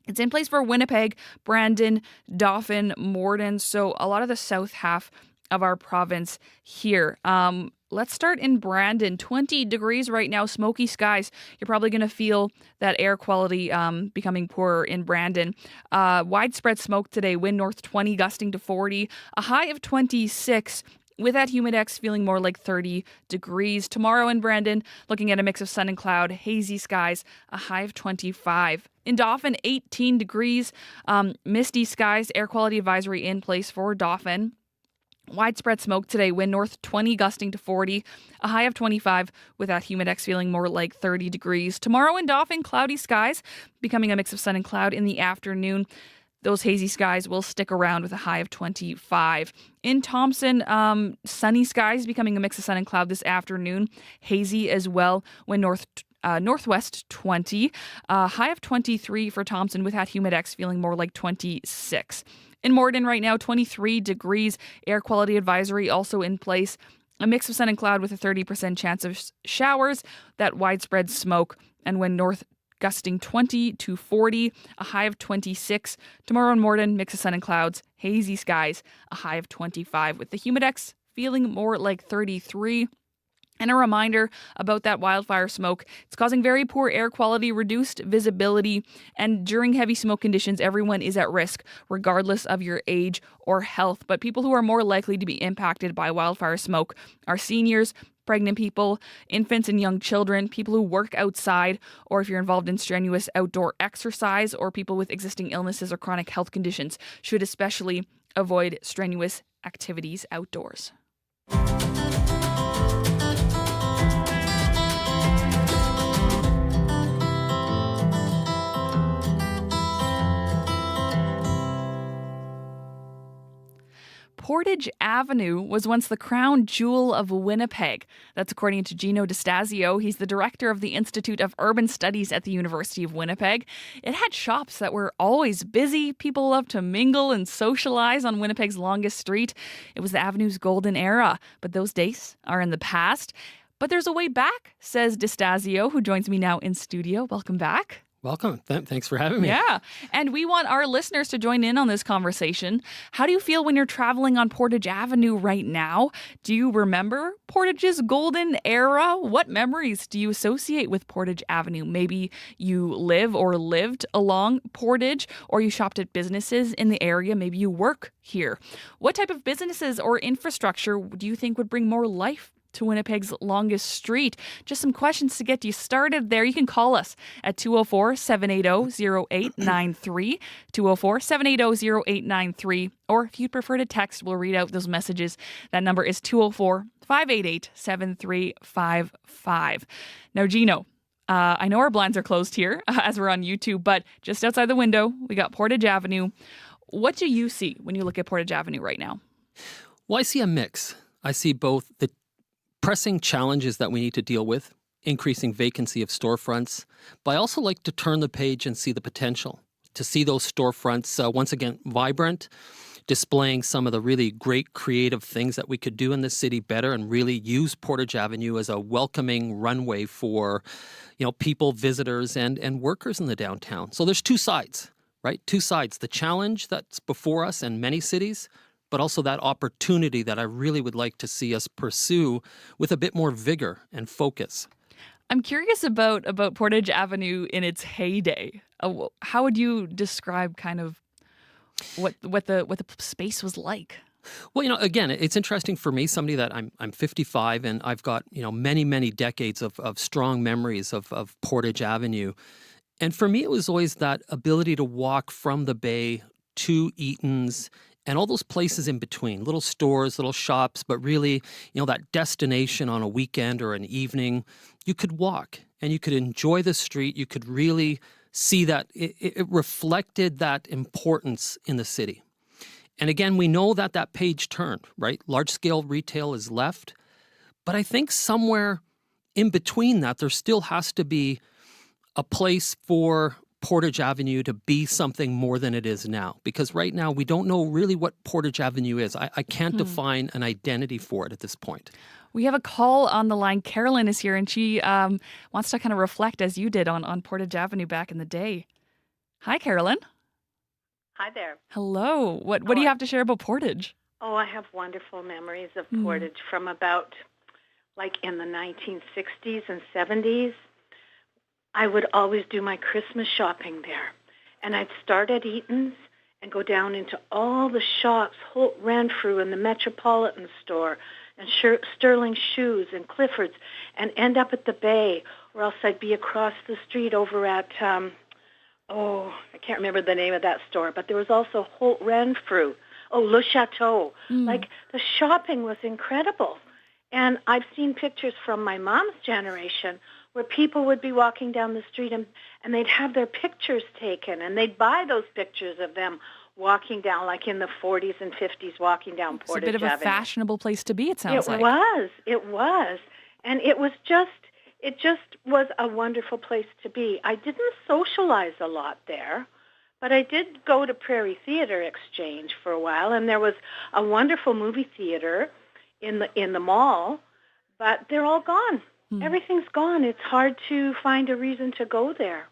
Speaker 14: it's in place for Winnipeg, Brandon, Dauphin, Morden, so a lot of the south half of our province here. Let's start in Brandon. 20 degrees right now, smoky skies. You're probably going to feel that air quality becoming poorer in Brandon. Widespread smoke today, wind north 20, gusting to 40, a high of 26. With that humidex feeling more like 30 degrees. Tomorrow in Brandon, looking at a mix of sun and cloud, hazy skies, a high of 25. In Dauphin, 18 degrees, misty skies, air quality advisory in place for Dauphin. Widespread smoke today, wind north 20, gusting to 40, a high of 25, with that humidex feeling more like 30 degrees. Tomorrow in Dauphin, cloudy skies, becoming a mix of sun and cloud in the afternoon. Those hazy skies will stick around with a high of 25. In Thompson, sunny skies becoming a mix of sun and cloud this afternoon. Hazy as well when northwest 20. High of 23 for Thompson with that humidex feeling more like 26. In Morden right now, 23 degrees. Air quality advisory also in place. A mix of sun and cloud with a 30% chance of showers. That widespread smoke and when north gusting 20 to 40, a high of 26. Tomorrow in Morden, mix of sun and clouds, hazy skies, a high of 25, with the humidex feeling more like 33. And a reminder about that wildfire smoke. It's causing very poor air quality, reduced visibility, and during heavy smoke conditions, everyone is at risk, regardless of your age or health. But people who are more likely to be impacted by wildfire smoke are seniors, pregnant people, infants and young children, people who work outside, or if you're involved in strenuous outdoor exercise, or people with existing illnesses or chronic health conditions should especially avoid strenuous activities outdoors. Portage Avenue was once the crown jewel of Winnipeg. That's according to Gino DeStasio. He's the director of the Institute of Urban Studies at the University of Winnipeg. It had shops that were always busy. People loved to mingle and socialize on Winnipeg's longest street. It was the Avenue's golden era, but those days are in the past. But there's a way back, says DeStasio, who joins me now in studio. Welcome back.
Speaker 6: Welcome. Thanks for having me.
Speaker 14: Yeah. And we want our listeners to join in on this conversation. How do you feel when you're traveling on Portage Avenue right now? Do you remember Portage's golden era? What memories do you associate with Portage Avenue? Maybe you live or lived along Portage, or you shopped at businesses in the area. Maybe you work here. What type of businesses or infrastructure do you think would bring more life to Winnipeg's longest street? Just some questions to get you started there. You can call us at 204-780-0893, 204-780-0893, or if you'd prefer to text, we'll read out those messages. That number is 204-588-7355. Now, Gino, I know our blinds are closed here as we're on YouTube, but just outside the window, we got Portage Avenue. what do you see when you look at Portage Avenue right now?
Speaker 6: Well, I see a mix. I see both the pressing challenges that we need to deal with, increasing vacancy of storefronts, but I also like to turn the page and see the potential, to see those storefronts once again vibrant, displaying some of the really great creative things that we could do in the city better and really use Portage Avenue as a welcoming runway for, people, visitors, and workers in the downtown. So there's two sides, right? Two sides. The challenge that's before us in many cities, but also that opportunity that I really would like to see us pursue with a bit more vigor and focus.
Speaker 14: I'm curious about Portage Avenue in its heyday. How would you describe kind of what the space was like?
Speaker 6: Well, again, it's interesting for me, somebody that I'm 55 and I've got, many, many decades of strong memories of Portage Avenue. And for me, it was always that ability to walk from the bay to Eaton's and all those places in between, little stores, little shops, but really, that destination on a weekend or an evening, you could walk and you could enjoy the street. You could really see that it reflected that importance in the city. And again, we know that page turned, right? Large-scale retail is left. But I think somewhere in between that, there still has to be a place for Portage Avenue to be something more than it is now. Because right now, we don't know really what Portage Avenue is. I can't define an identity for it at this point.
Speaker 14: We have a call on the line. Carolyn is here, and she wants to kind of reflect, as you did, on Portage Avenue back in the day. Hi, Carolyn.
Speaker 8: Hi there.
Speaker 14: Hello. What do you have to share about Portage?
Speaker 8: Oh, I have wonderful memories of Portage from about, like, in the 1960s and 70s. I would always do my Christmas shopping there. And I'd start at Eaton's and go down into all the shops, Holt Renfrew and the Metropolitan Store, and Sterling Shoes and Clifford's, and end up at the Bay, or else I'd be across the street over at, I can't remember the name of that store, but there was also Holt Renfrew. Le Chateau. Like, the shopping was incredible. And I've seen pictures from my mom's generation where people would be walking down the street and they'd have their pictures taken, and they'd buy those pictures of them walking down, like in the 40s and 50s, walking down Portage Avenue.
Speaker 14: It's a bit of a fashionable place to be, it sounds like.
Speaker 8: It was. And it just was a wonderful place to be. I didn't socialize a lot there, but I did go to Prairie Theater Exchange for a while, and there was a wonderful movie theater in the mall, but they're all gone. Everything's gone. It's hard to find a reason to go there.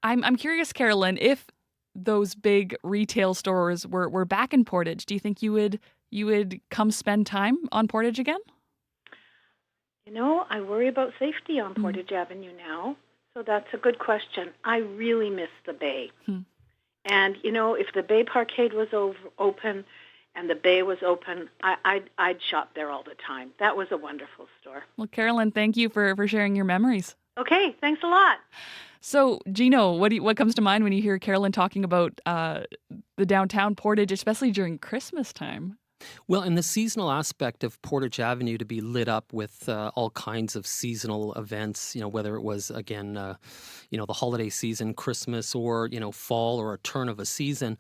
Speaker 14: I'm curious, Carolyn, if those big retail stores were back in Portage, do you think you would come spend time on Portage again?
Speaker 8: I worry about safety on Portage Avenue now, so that's a good question. I really miss the Bay. And, if the Bay Parkade was open and the Bay was open, I'd shop there all the time. That was a wonderful store.
Speaker 14: Well, Carolyn, thank you for sharing your memories.
Speaker 8: Okay, thanks a lot.
Speaker 14: So, Gino, what comes to mind when you hear Carolyn talking about the downtown Portage, especially during Christmas time?
Speaker 6: Well, in the seasonal aspect of Portage Avenue to be lit up with all kinds of seasonal events, whether it was, again, the holiday season, Christmas, or, fall, or a turn of a season,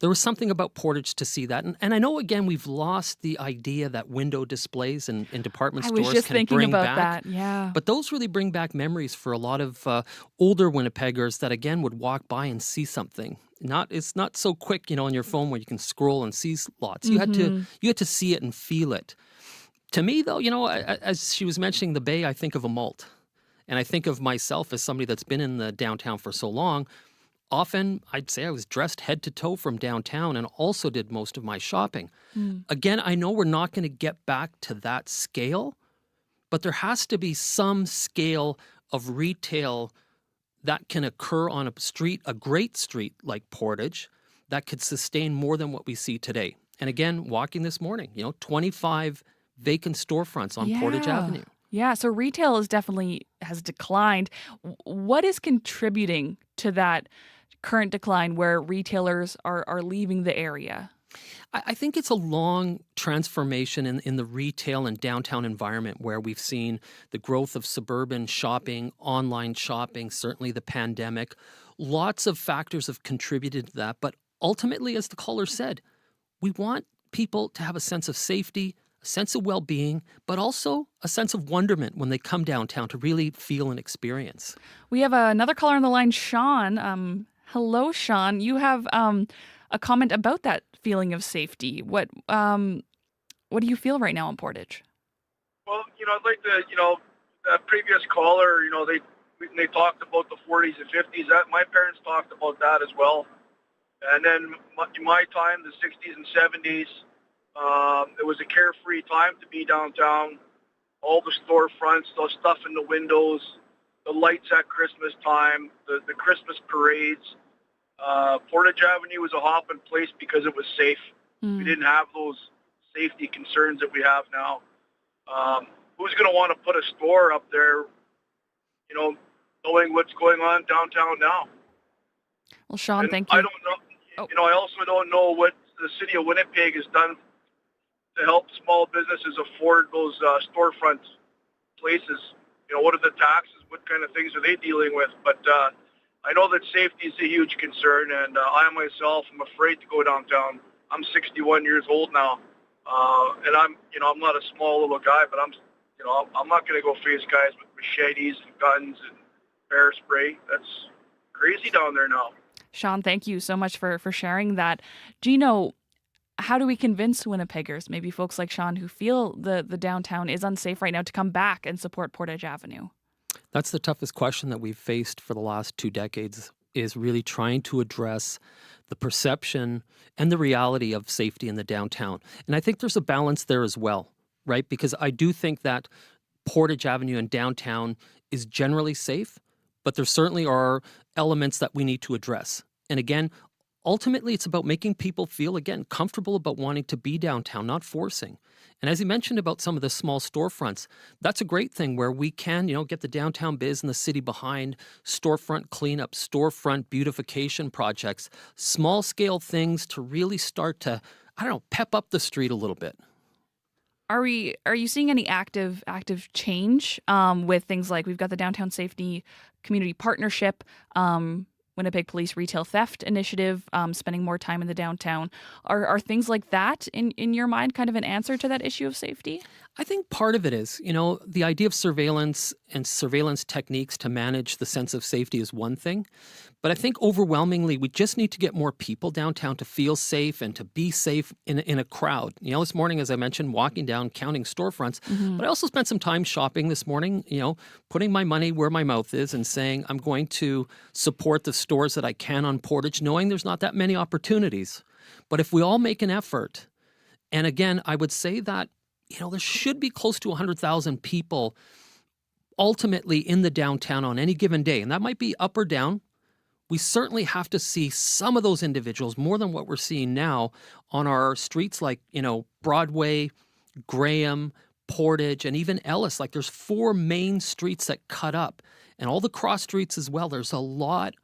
Speaker 6: there was something about Portage to see that. And I know, again, we've lost the idea that window displays in department stores can bring back.
Speaker 14: I was just thinking about that, yeah.
Speaker 6: But those really bring back memories for a lot of older Winnipeggers that, again, would walk by and see something. It's not so quick, on your phone where you can scroll and see lots. You had to see it and feel it. To me, though, as she was mentioning the Bay, I think of a malt. And I think of myself as somebody that's been in the downtown for so long. Often, I'd say I was dressed head to toe from downtown and also did most of my shopping. Again, I know we're not going to get back to that scale, but there has to be some scale of retail that can occur on a great street like Portage, that could sustain more than what we see today. And again, walking this morning, 25 vacant storefronts on Portage Avenue.
Speaker 14: Yeah, so retail has declined. What is contributing to that current decline where retailers are leaving the area?
Speaker 6: I think it's a long transformation in the retail and downtown environment where we've seen the growth of suburban shopping, online shopping, certainly the pandemic. Lots of factors have contributed to that, but ultimately, as the caller said, we want people to have a sense of safety, a sense of well-being, but also a sense of wonderment when they come downtown to really feel and experience.
Speaker 14: We have another caller on the line, Sean. Hello, Sean. You have a comment about that feeling of safety. What do you feel right now in Portage?
Speaker 9: Well, I'd like to, that previous caller, they talked about the 40s and 50s. My parents talked about that as well. And then in my time, the 60s and 70s, it was a carefree time to be downtown. All the storefronts, the stuff in the windows, the lights at Christmas time, the Christmas parades. Portage Avenue was a hopping place because it was safe. We didn't have those safety concerns that we have now. Who's going to want to put a store up there, knowing what's going on downtown now?
Speaker 14: Well, Sean, thank you.
Speaker 9: I don't know. I also don't know what the city of Winnipeg has done to help small businesses afford those storefront places. What are the taxes? What kind of things are they dealing with? But I know that safety is a huge concern, and I myself am afraid to go downtown. I'm 61 years old now, and I'm not a small little guy, but I'm not going to go face guys with machetes and guns and bear spray. That's crazy down there now.
Speaker 14: Sean, thank you so much for sharing that. Gino, how do we convince Winnipeggers, maybe folks like Sean who feel the downtown is unsafe right now, to come back and support Portage Avenue?
Speaker 6: That's the toughest question that we've faced for the last 2 decades, is really trying to address the perception and the reality of safety in the downtown. And I think there's a balance there as well, right? Because I do think that Portage Avenue and downtown is generally safe, but there certainly are elements that we need to address. And again, ultimately, it's about making people feel, again, comfortable about wanting to be downtown, not forcing. And as you mentioned about some of the small storefronts, that's a great thing where we can, get the downtown biz and the city behind storefront cleanup, storefront beautification projects, small scale things to really start to, pep up the street a little bit.
Speaker 14: Are you seeing any active change with things like we've got the Downtown Safety Community Partnership, Winnipeg Police Retail Theft Initiative, spending more time in the downtown? Are things like that in your mind kind of an answer to that issue of safety?
Speaker 6: I think part of it is, the idea of surveillance and surveillance techniques to manage the sense of safety is one thing. But I think overwhelmingly, we just need to get more people downtown to feel safe and to be safe in a crowd. This morning, as I mentioned, walking down, counting storefronts. Mm-hmm. But I also spent some time shopping this morning, putting my money where my mouth is and saying I'm going to support the stores that I can on Portage, knowing there's not that many opportunities. But if we all make an effort, and again, I would say that, there should be close to 100,000 people ultimately in the downtown on any given day. And that might be up or down. We certainly have to see some of those individuals, more than what we're seeing now, on our streets like, Broadway, Graham, Portage, and even Ellis. Like there's 4 main streets that cut up, and all the cross streets as well. There's a lot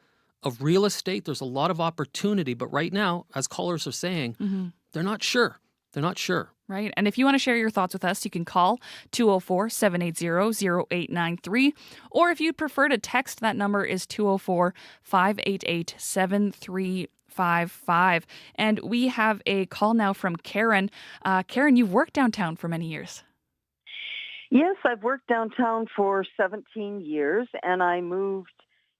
Speaker 6: of real estate. There's a lot of opportunity. But right now, as callers are saying, they're not sure. They're not sure.
Speaker 14: Right. And if you want to share your thoughts with us, you can call 204-780-0893. Or if you'd prefer to text, that number is 204-588-7355. And we have a call now from Karen. Karen, you've worked downtown for many years.
Speaker 10: Yes, I've worked downtown for 17 years, and I moved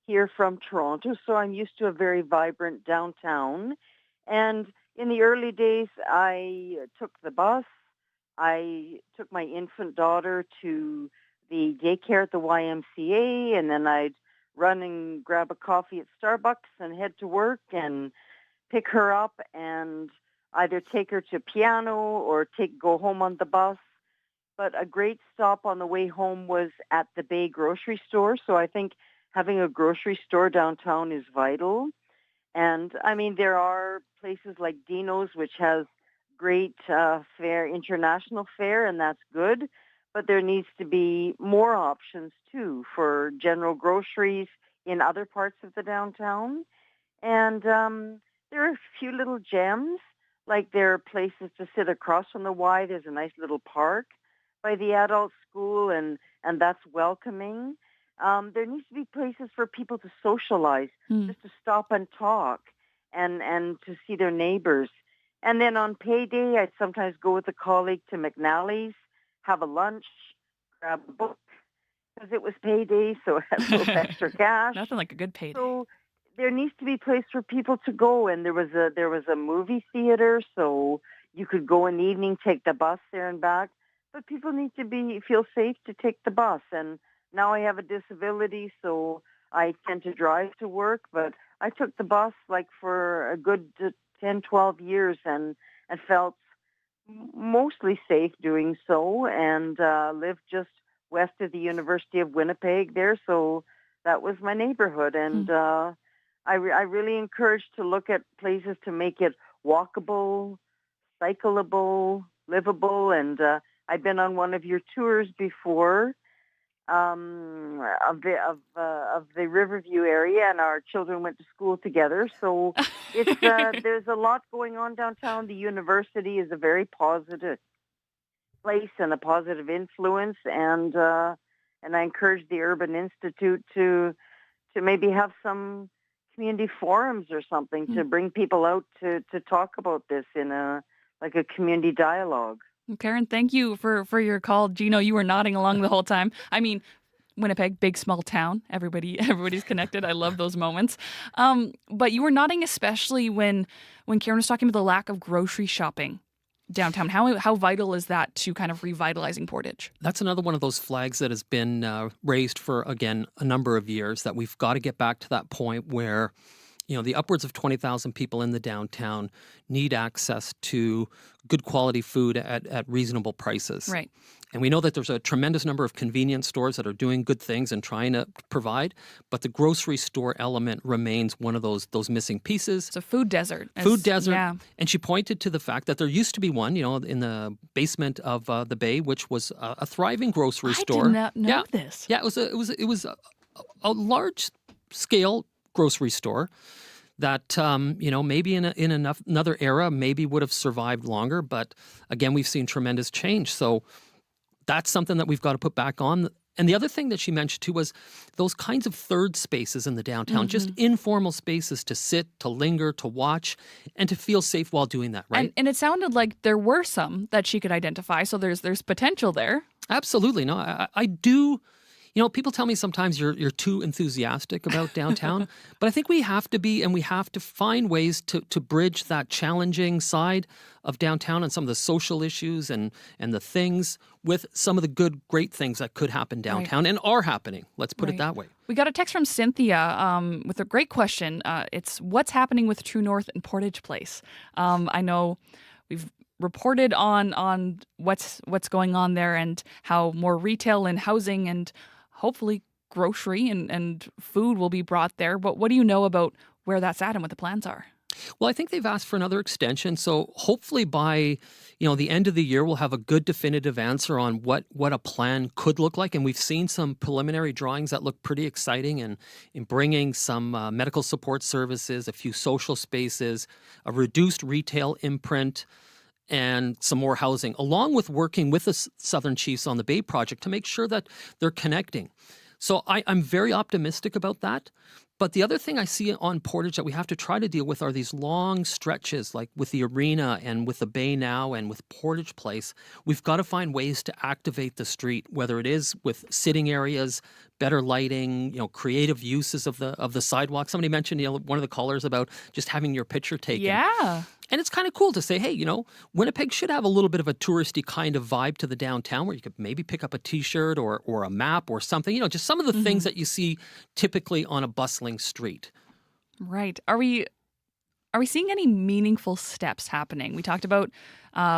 Speaker 10: here from Toronto, so I'm used to a very vibrant downtown. And in the early days, I took the bus. I took my infant daughter to the daycare at the YMCA, and then I'd run and grab a coffee at Starbucks and head to work and pick her up and either take her to piano or go home on the bus. But a great stop on the way home was at the Bay grocery store. So I think having a grocery store downtown is vital. And I mean, there are places like Dino's, which has great fare, international fare, and that's good. But there needs to be more options, too, for general groceries in other parts of the downtown. And there are a few little gems, like there are places to sit across from the Y. There's a nice little park by the adult school, and that's welcoming. There needs to be places for people to socialize, just to stop and talk. and to see their neighbors. And then on payday, I'd sometimes go with a colleague to McNally's, have a lunch, grab a book, because it was payday, so I had a little extra cash.
Speaker 14: Nothing like a good payday.
Speaker 10: So there needs to be a place for people to go, and there was a movie theater, so you could go in the evening, take the bus there and back. But people need to feel safe to take the bus. And now I have a disability, so I tend to drive to work, but I took the bus like for a good 10, 12 years and felt mostly safe doing so, and lived just west of the University of Winnipeg there, so that was my neighborhood. And I really encourage to look at places to make it walkable, cyclable, livable, and I've been on one of your tours before of the Riverview area, and our children went to school together. So it's there's a lot going on downtown. The university is a very positive place and a positive influence, and I encourage the Urban Institute to maybe have some community forums or something to bring people out to talk about this in a community dialogue.
Speaker 14: Karen, thank you for your call. Gino, you were nodding along the whole time. I mean, Winnipeg, big small town. Everybody's connected. I love those moments. But you were nodding especially when Karen was talking about the lack of grocery shopping downtown. How vital is that to kind of revitalizing Portage?
Speaker 6: That's another one of those flags that has been raised for, again, a number of years, that we've got to get back to that point where, the upwards of 20,000 people in the downtown need access to good quality food at reasonable prices.
Speaker 14: Right.
Speaker 6: And we know that there's a tremendous number of convenience stores that are doing good things and trying to provide, but the grocery store element remains one of those missing pieces.
Speaker 14: It's a food desert.
Speaker 6: Yeah. And she pointed to the fact that there used to be one, in the basement of the Bay, which was a thriving grocery store.
Speaker 14: I did not know this.
Speaker 6: Yeah, it was a large scale grocery store that maybe in another era maybe would have survived longer, but again we've seen tremendous change, so that's something that we've got to put back on. And the other thing that she mentioned too was those kinds of third spaces in the downtown, just informal spaces to sit, to linger, to watch, and to feel safe while doing that, right?
Speaker 14: And it sounded like there were some that she could identify, so there's potential there.
Speaker 6: Absolutely. No, I do. People tell me sometimes you're too enthusiastic about downtown, but I think we have to be, and we have to find ways to bridge that challenging side of downtown and some of the social issues and the things with some of the great things that could happen downtown and are happening. Let's put it that way.
Speaker 14: We got a text from Cynthia with a great question. It's what's happening with True North and Portage Place? I know we've reported on what's going on there and how more retail and housing and hopefully grocery and food will be brought there. But what do you know about where that's at and what the plans are?
Speaker 6: Well, I think they've asked for another extension. So hopefully by, the end of the year, we'll have a good definitive answer on what a plan could look like. And we've seen some preliminary drawings that look pretty exciting in bringing some medical support services, a few social spaces, a reduced retail imprint, and some more housing, along with working with the Southern Chiefs on the Bay project to make sure that they're connecting. So I'm very optimistic about that. But the other thing I see on Portage that we have to try to deal with are these long stretches, like with the arena and with the Bay now and with Portage Place. We've got to find ways to activate the street, whether it is with sitting areas, better lighting, creative uses of the sidewalk. Somebody mentioned, one of the callers about just having your picture taken.
Speaker 14: Yeah.
Speaker 6: And it's kind of cool to say, hey, Winnipeg should have a little bit of a touristy kind of vibe to the downtown where you could maybe pick up a T-shirt or a map or something, just some of the things that you see typically on a bustling street.
Speaker 14: Right. Are we seeing any meaningful steps happening? We talked about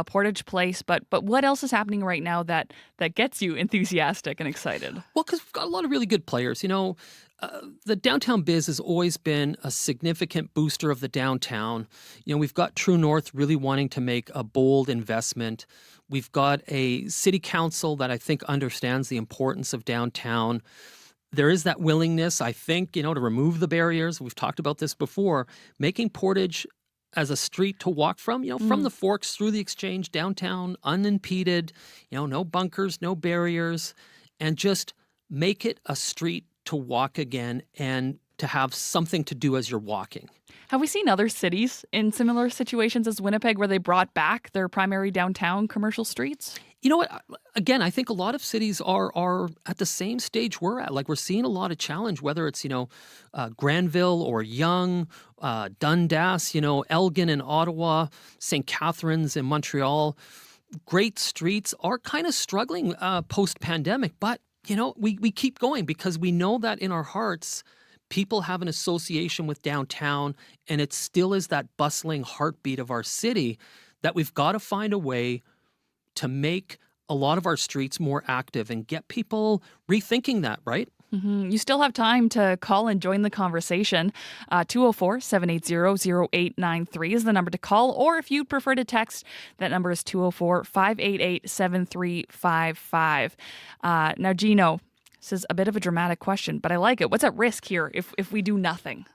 Speaker 14: Portage Place, but what else is happening right now that gets you enthusiastic and excited?
Speaker 6: Well, because we've got a lot of really good players. The downtown biz has always been a significant booster of the downtown. We've got True North really wanting to make a bold investment. We've got a city council that I think understands the importance of downtown. There is that willingness, I think, to remove the barriers. We've talked about this before, making Portage as a street to walk from, from the Forks through the Exchange, downtown, unimpeded, no bunkers, no barriers, and just make it a street to walk again and to have something to do as you're walking.
Speaker 14: Have we seen other cities in similar situations as Winnipeg where they brought back their primary downtown commercial streets?
Speaker 6: You know what? Again, I think a lot of cities are at the same stage we're at. Like, we're seeing a lot of challenge, whether it's, Granville or Yonge, Dundas, Elgin in Ottawa, St. Catharines in Montreal. Great streets are kind of struggling post-pandemic, but, we keep going because we know that in our hearts, people have an association with downtown, and it still is that bustling heartbeat of our city that we've got to find a way to make a lot of our streets more active and get people rethinking that, right?
Speaker 14: Mm-hmm. You still have time to call and join the conversation. 204-780-0893 is the number to call, or if you'd prefer to text, that number is 204-588-7355. Now, Gino, this is a bit of a dramatic question, but I like it. What's at risk here if we do nothing?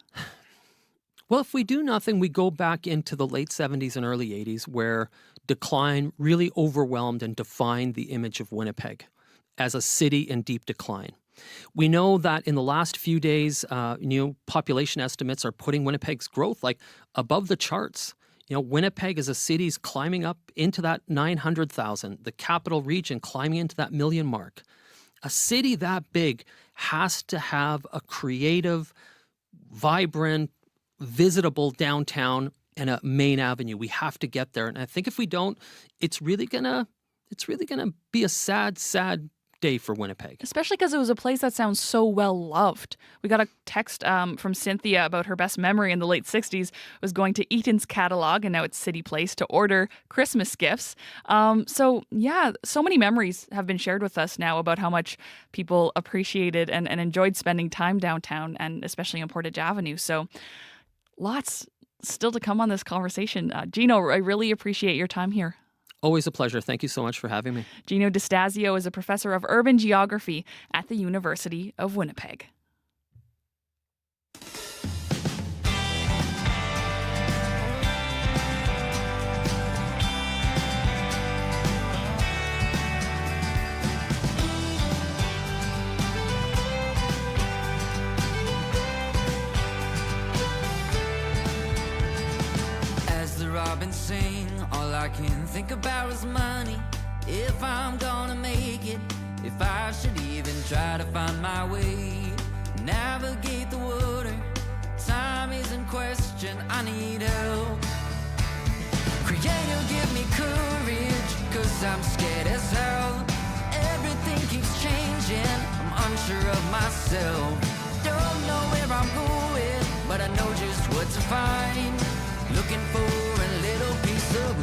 Speaker 6: Well, if we do nothing, we go back into the late 70s and early 80s where decline really overwhelmed and defined the image of Winnipeg as a city in deep decline. We know that in the last few days, population estimates are putting Winnipeg's growth above the charts. Winnipeg as a city is climbing up into that 900,000, the capital region climbing into that million mark. A city that big has to have a creative, vibrant, visitable downtown and a main avenue. We have to get there. And I think if we don't, it's really gonna be a sad, sad day for Winnipeg.
Speaker 14: Especially because it was a place that sounds so well loved. We got a text from Cynthia about her best memory in the late 60s was going to Eaton's catalog, and now it's City Place, to order Christmas gifts. So many memories have been shared with us now about how much people appreciated and enjoyed spending time downtown, and especially on Portage Avenue. So lots still to come on this conversation. Gino, I really appreciate your time here.
Speaker 6: Always a pleasure. Thank you so much for having me.
Speaker 14: Gino DeStasio is a professor of urban geography at the University of Winnipeg.
Speaker 11: Robin sing, all I can think about is money. If I'm gonna make it, if I should even try to find my way, navigate the water, time is in question, I need help. Creator, give me courage, cause I'm scared as hell. Everything keeps changing, I'm unsure of myself. Don't know where I'm going, but I know just what to find. Looking for a little piece of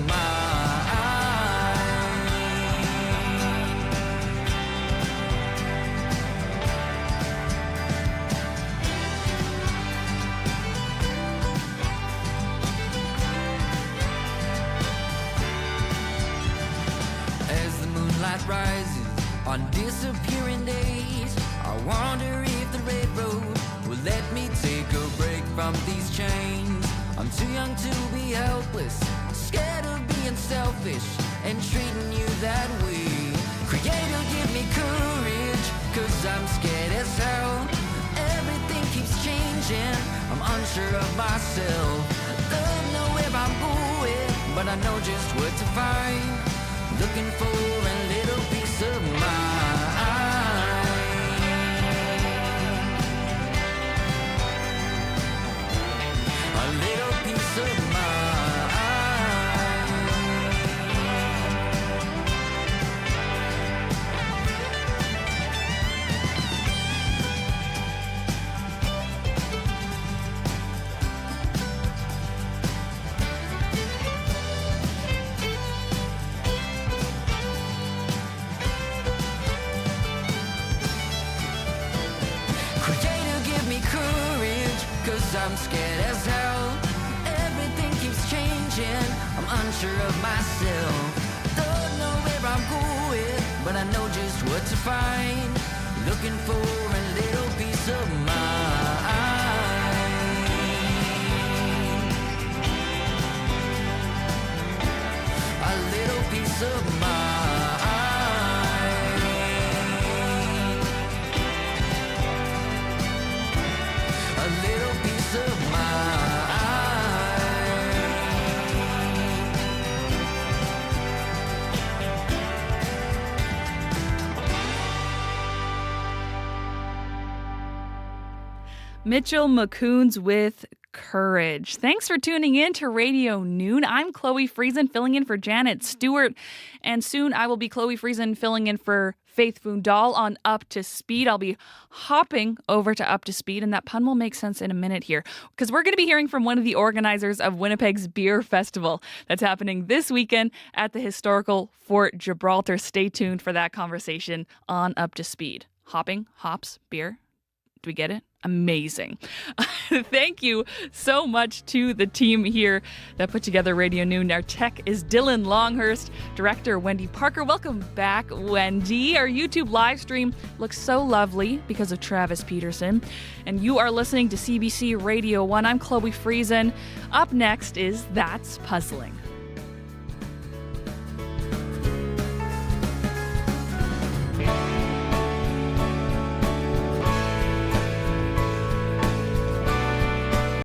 Speaker 11: As the moonlight rises on disappearing days, I wonder if the red road will let me take a break from these chains. I'm too young to be helpless, scared of being selfish and treating you that way. Creator, give me courage, cause I'm scared as hell. Everything keeps changing, I'm unsure of myself. Don't know where I'm going, but I know just what to find. Looking for a little piece of mind. A little piece of I'm scared as hell. Everything keeps changing, I'm unsure of myself. Don't know where I'm going, but I know just what to find. Looking for a little piece of mind. A little piece of mind. A
Speaker 14: Mitchell McCoons with Courage. Thanks for tuning in to Radio Noon. I'm Chloe Friesen, filling in for Janet Stewart. And soon I will be Chloe Friesen filling in for Faith Fundal on Up to Speed. I'll be hopping over to Up to Speed, and that pun will make sense in a minute here, because we're going to be hearing from one of the organizers of Winnipeg's Beer Festival that's happening this weekend at the historical Fort Gibraltar. Stay tuned for that conversation on Up to Speed. Hopping, hops, beer. Do we get it? Amazing. Thank you so much to the team here that put together Radio Noon. Our tech is Dylan Longhurst, director Wendy Parker. Welcome back, Wendy. Our YouTube live stream looks so lovely because of Travis Peterson. And you are listening to CBC Radio 1. I'm Chloe Friesen. Up next is That's Puzzling.